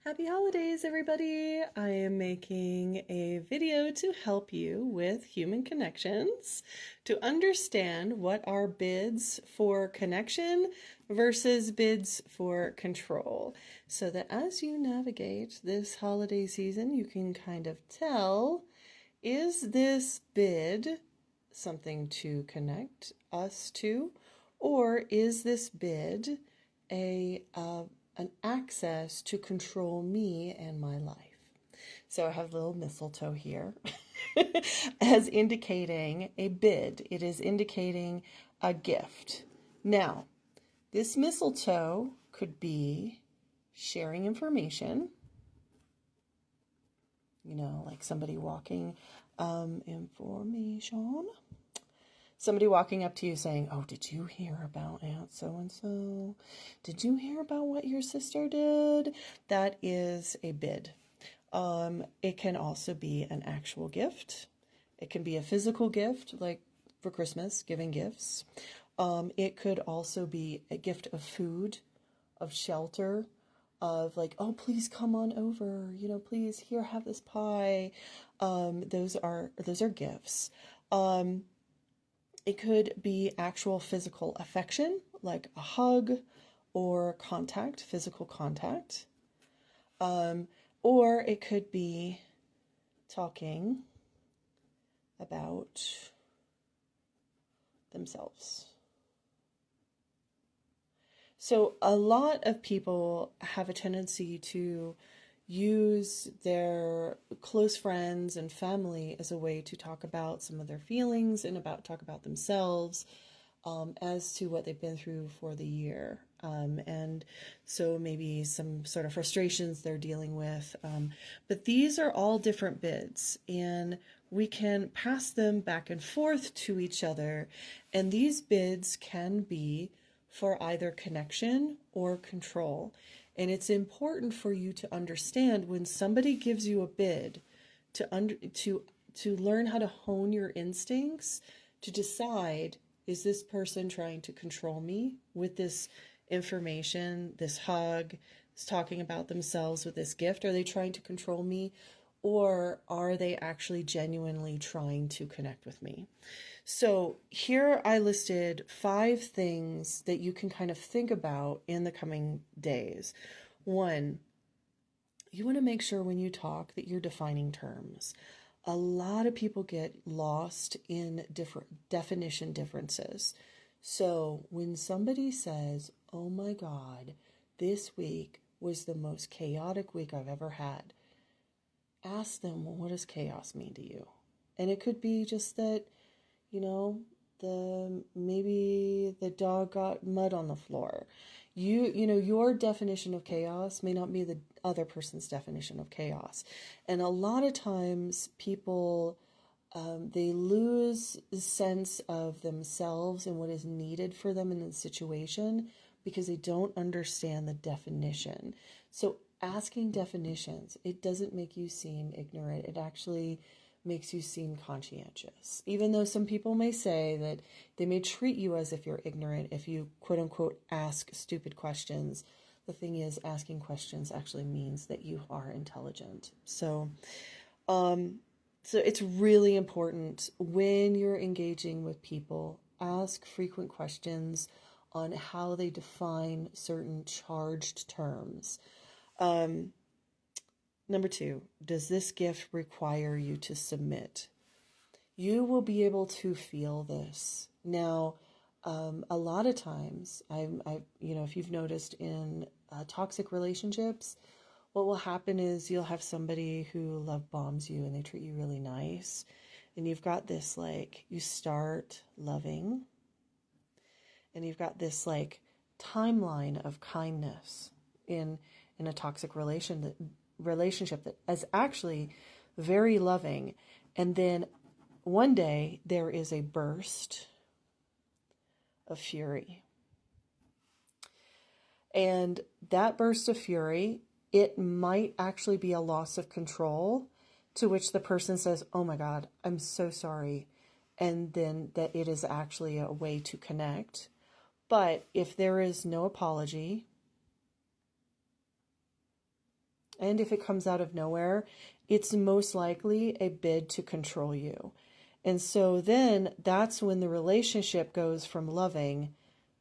Happy holidays, everybody! I am making a video to help you with human connections, to understand what are bids for connection versus bids for control, so that as you navigate this holiday season, you can kind of tell, is this bid something to connect us to, or is this bid an access to control me and my life? So I have a little mistletoe here as indicating a bid. It is indicating a gift. Now, this mistletoe could be sharing information, like somebody walking, information. Somebody walking up to you saying, "Oh, did you hear about Aunt so-and-so? Did you hear about what your sister did?" That is a bid. It can also be an actual gift. It can be a physical gift, like for Christmas, giving gifts. It could also be a gift of food, of shelter, of like, "Oh, please come on over. Please here, have this pie." Those are gifts. It could be actual physical affection, like a hug or contact, physical contact. Or it could be talking about themselves. So a lot of people have a tendency to use their close friends and family as a way to talk about some of their feelings and talk about themselves, as to what they've been through for the year. And so maybe some sort of frustrations they're dealing with. But these are all different bids, and we can pass them back and forth to each other. And these bids can be for either connection or control. And it's important for you to understand when somebody gives you a bid to learn how to hone your instincts to decide, is this person trying to control me with this information, this hug, this talking about themselves with this gift? Are they trying to control me, or are they actually genuinely trying to connect with me? So here I listed 5 things that you can kind of think about in the coming days. 1, you want to make sure when you talk that you're defining terms. A lot of people get lost in different definition differences. So when somebody says, "Oh my God, this week was the most chaotic week I've ever had," ask them, "Well, what does chaos mean to you?" And it could be just that, maybe the dog got mud on the floor. Your definition of chaos may not be the other person's definition of chaos. And a lot of times people, they lose a sense of themselves and what is needed for them in the situation because they don't understand the definition. So asking definitions, it doesn't make you seem ignorant. It actually makes you seem conscientious. Even though some people may say that they may treat you as if you're ignorant if you quote unquote ask stupid questions, the thing is, asking questions actually means that you are intelligent. So it's really important when you're engaging with people, ask frequent questions on how they define certain charged terms. Number 2, does this gift require you to submit? You will be able to feel this. Now, a lot of times, if you've noticed in toxic relationships, what will happen is you'll have somebody who love bombs you and they treat you really nice. And you've got this, you start loving, and you've got this, timeline of kindness in a toxic relationship that is actually very loving. And then one day there is a burst of fury. And that burst of fury, it might actually be a loss of control, to which the person says, "Oh my God, I'm so sorry." And then that it is actually a way to connect. But if there is no apology, And if it comes out of nowhere, it's most likely a bid to control you. And so then that's when the relationship goes from loving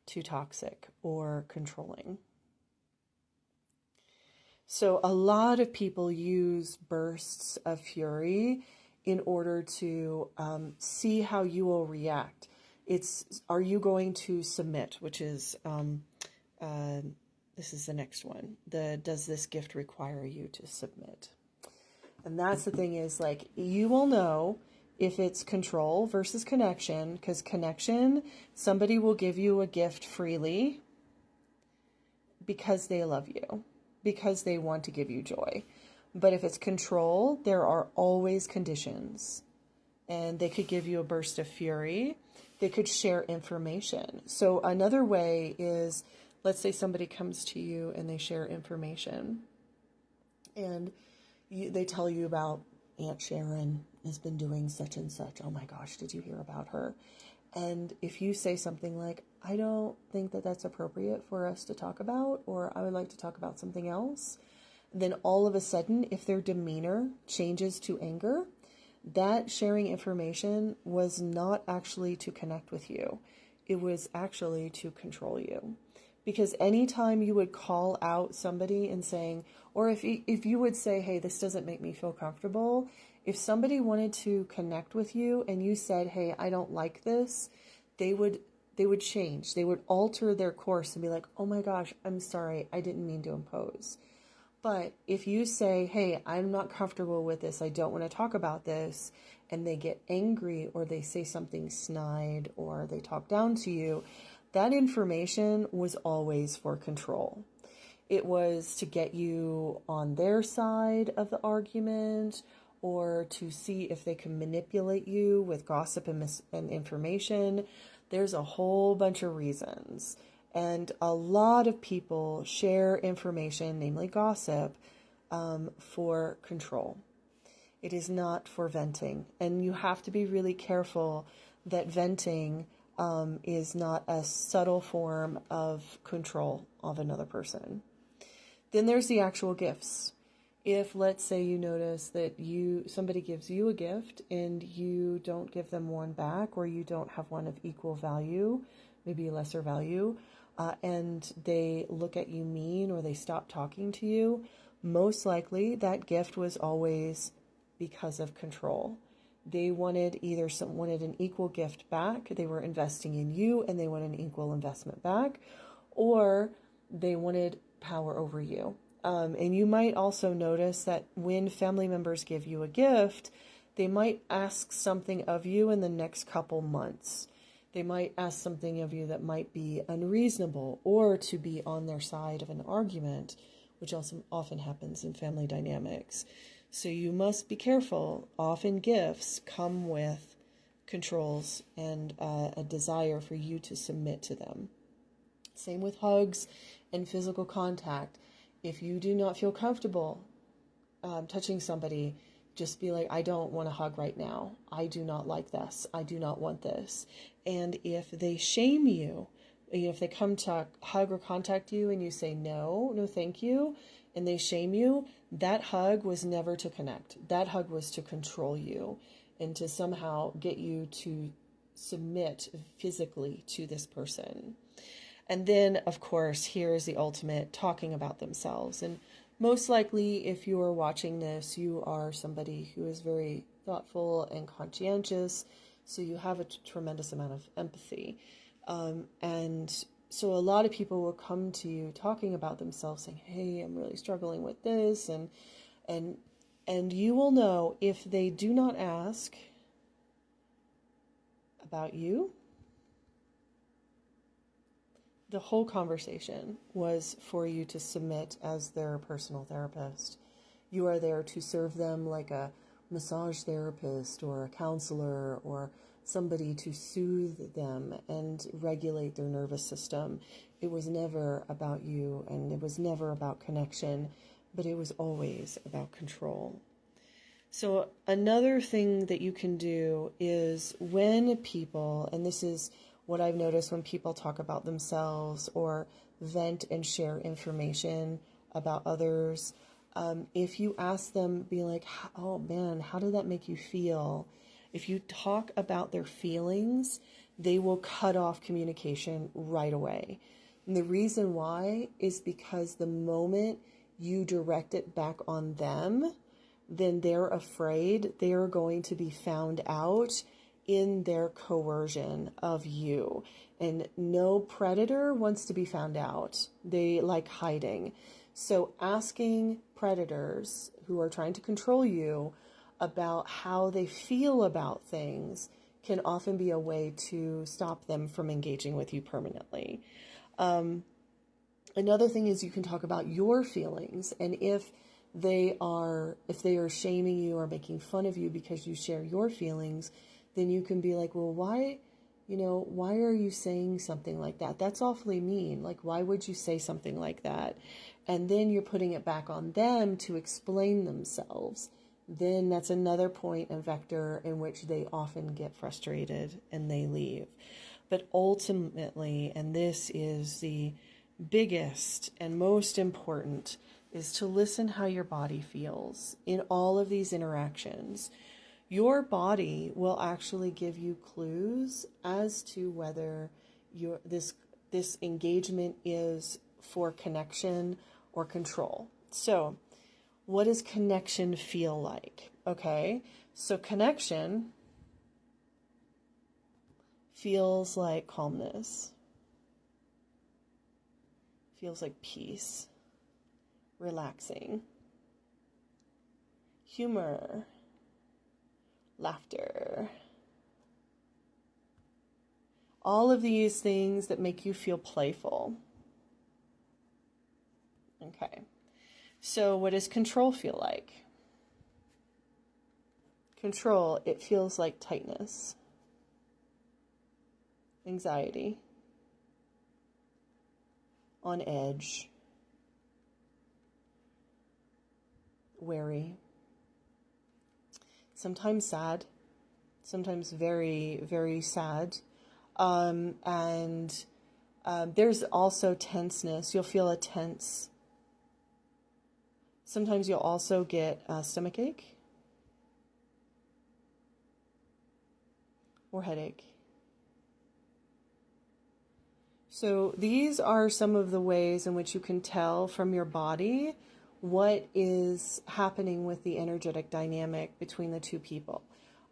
to toxic or controlling. So a lot of people use bursts of fury in order to see how you will react. Are you going to submit, which is, this is the next one. Does this gift require you to submit? And that's the thing is, like, you will know if it's control versus connection, because connection, somebody will give you a gift freely because they love you, because they want to give you joy. But if it's control, there are always conditions. And they could give you a burst of fury. They could share information. So another way is, let's say somebody comes to you and they share information. And they tell you about Aunt Sharon has been doing such and such. Oh my gosh, did you hear about her? And if you say something like, I don't think that that's appropriate for us to talk about, or I would like to talk about something else, then all of a sudden, if their demeanor changes to anger, that sharing information was not actually to connect with you. It was actually to control you. Because anytime you would call out somebody and saying, or if you would say, hey, this doesn't make me feel comfortable, if somebody wanted to connect with you and you said, hey, I don't like this, they would change. They would alter their course and be like, oh my gosh, I'm sorry, I didn't mean to impose. But if you say, hey, I'm not comfortable with this, I don't want to talk about this, and they get angry or they say something snide or they talk down to you, that information was always for control. It was to get you on their side of the argument, or to see if they can manipulate you with gossip and information. There's a whole bunch of reasons. And a lot of people share information, namely gossip, for control. It is not for venting. And you have to be really careful that venting is not a subtle form of control of another person. Then there's the actual gifts. If, let's say, you notice that somebody gives you a gift and you don't give them one back, or you don't have one of equal value, maybe lesser value, and they look at you mean or they stop talking to you, most likely that gift was always because of control. They wanted wanted an equal gift back, they were investing in you and they wanted an equal investment back, or they wanted power over you. And you might also notice that when family members give you a gift, they might ask something of you in the next couple months. They might ask something of you that might be unreasonable or to be on their side of an argument, which also often happens in family dynamics. So you must be careful. Often gifts come with controls and a desire for you to submit to them. Same with hugs and physical contact. If you do not feel comfortable touching somebody, just be like, I don't want to hug right now. I do not like this. I do not want this. And if they shame you, if they come to hug or contact you and you say, no, thank you, and they shame you, that hug was never to connect. That hug was to control you and to somehow get you to submit physically to this person. And then, of course, here's the ultimate, talking about themselves. And most likely, if you are watching this, you are somebody who is very thoughtful and conscientious, so you have a tremendous amount of empathy. And so a lot of people will come to you talking about themselves, saying, hey, I'm really struggling with this. And you will know, if they do not ask about you, the whole conversation was for you to submit as their personal therapist. You are there to serve them like a massage therapist or a counselor or somebody to soothe them and regulate their nervous system. It was never about you, and it was never about connection, but it was always about control. So another thing that you can do is, when people, and this is what I've noticed when people talk about themselves or vent and share information about others, If you ask them, be like, oh man, how did that make you feel? If you talk about their feelings, they will cut off communication right away. And the reason why is because the moment you direct it back on them, then they're afraid they are going to be found out in their coercion of you. And no predator wants to be found out. They like hiding. So asking predators who are trying to control you about how they feel about things can often be a way to stop them from engaging with you permanently. Another thing is you can talk about your feelings, and if they are shaming you or making fun of you because you share your feelings, then you can be like, well, why are you saying something like that? That's awfully mean. Like, why would you say something like that? And then you're putting it back on them to explain themselves. Then that's another point and vector in which they often get frustrated and they leave. But ultimately, and this is the biggest and most important, is to listen how your body feels in all of these interactions. Your body will actually give you clues as to whether this engagement is for connection or control. So, what does connection feel like? Okay, so connection feels like calmness, feels like peace, relaxing, humor, laughter. All of these things that make you feel playful. Okay. So what does control feel like? Control, it feels like tightness, anxiety, on edge, wary, sometimes sad, sometimes very, very sad. There's also tenseness. You'll feel a tense. Sometimes you'll also get a stomach ache or headache. So these are some of the ways in which you can tell from your body what is happening with the energetic dynamic between the two people.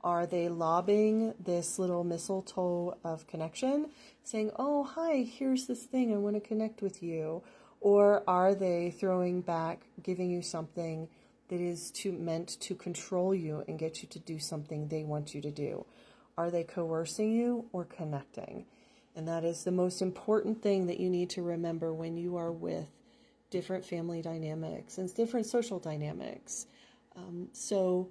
Are they lobbing this little mistletoe of connection, saying, oh, hi, here's this thing, I want to connect with you? Or are they throwing back, giving you something that is meant to control you and get you to do something they want you to do? Are they coercing you or connecting? And that is the most important thing that you need to remember when you are with different family dynamics and different social dynamics. So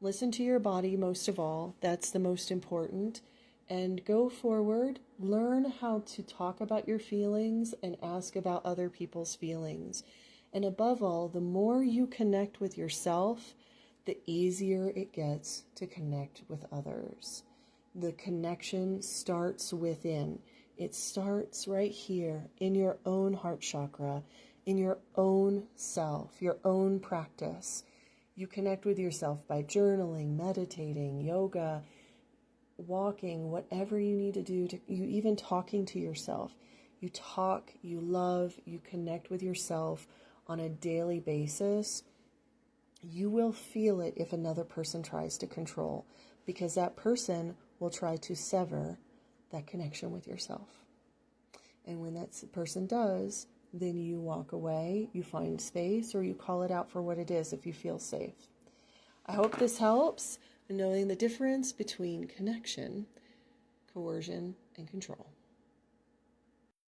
listen to your body most of all. That's the most important. And go forward, learn how to talk about your feelings and ask about other people's feelings. And above all, the more you connect with yourself, the easier it gets to connect with others. The connection starts within. It starts right here in your own heart chakra, in your own self, your own practice. You connect with yourself by journaling, meditating, yoga, walking, whatever you need to do, you even talking to yourself. You talk, you love, you connect with yourself on a daily basis. You will feel it if another person tries to control, because that person will try to sever that connection with yourself. And when that person does, then you walk away, you find space, or you call it out for what it is if you feel safe. I hope this helps, knowing the difference between connection, coercion, and control.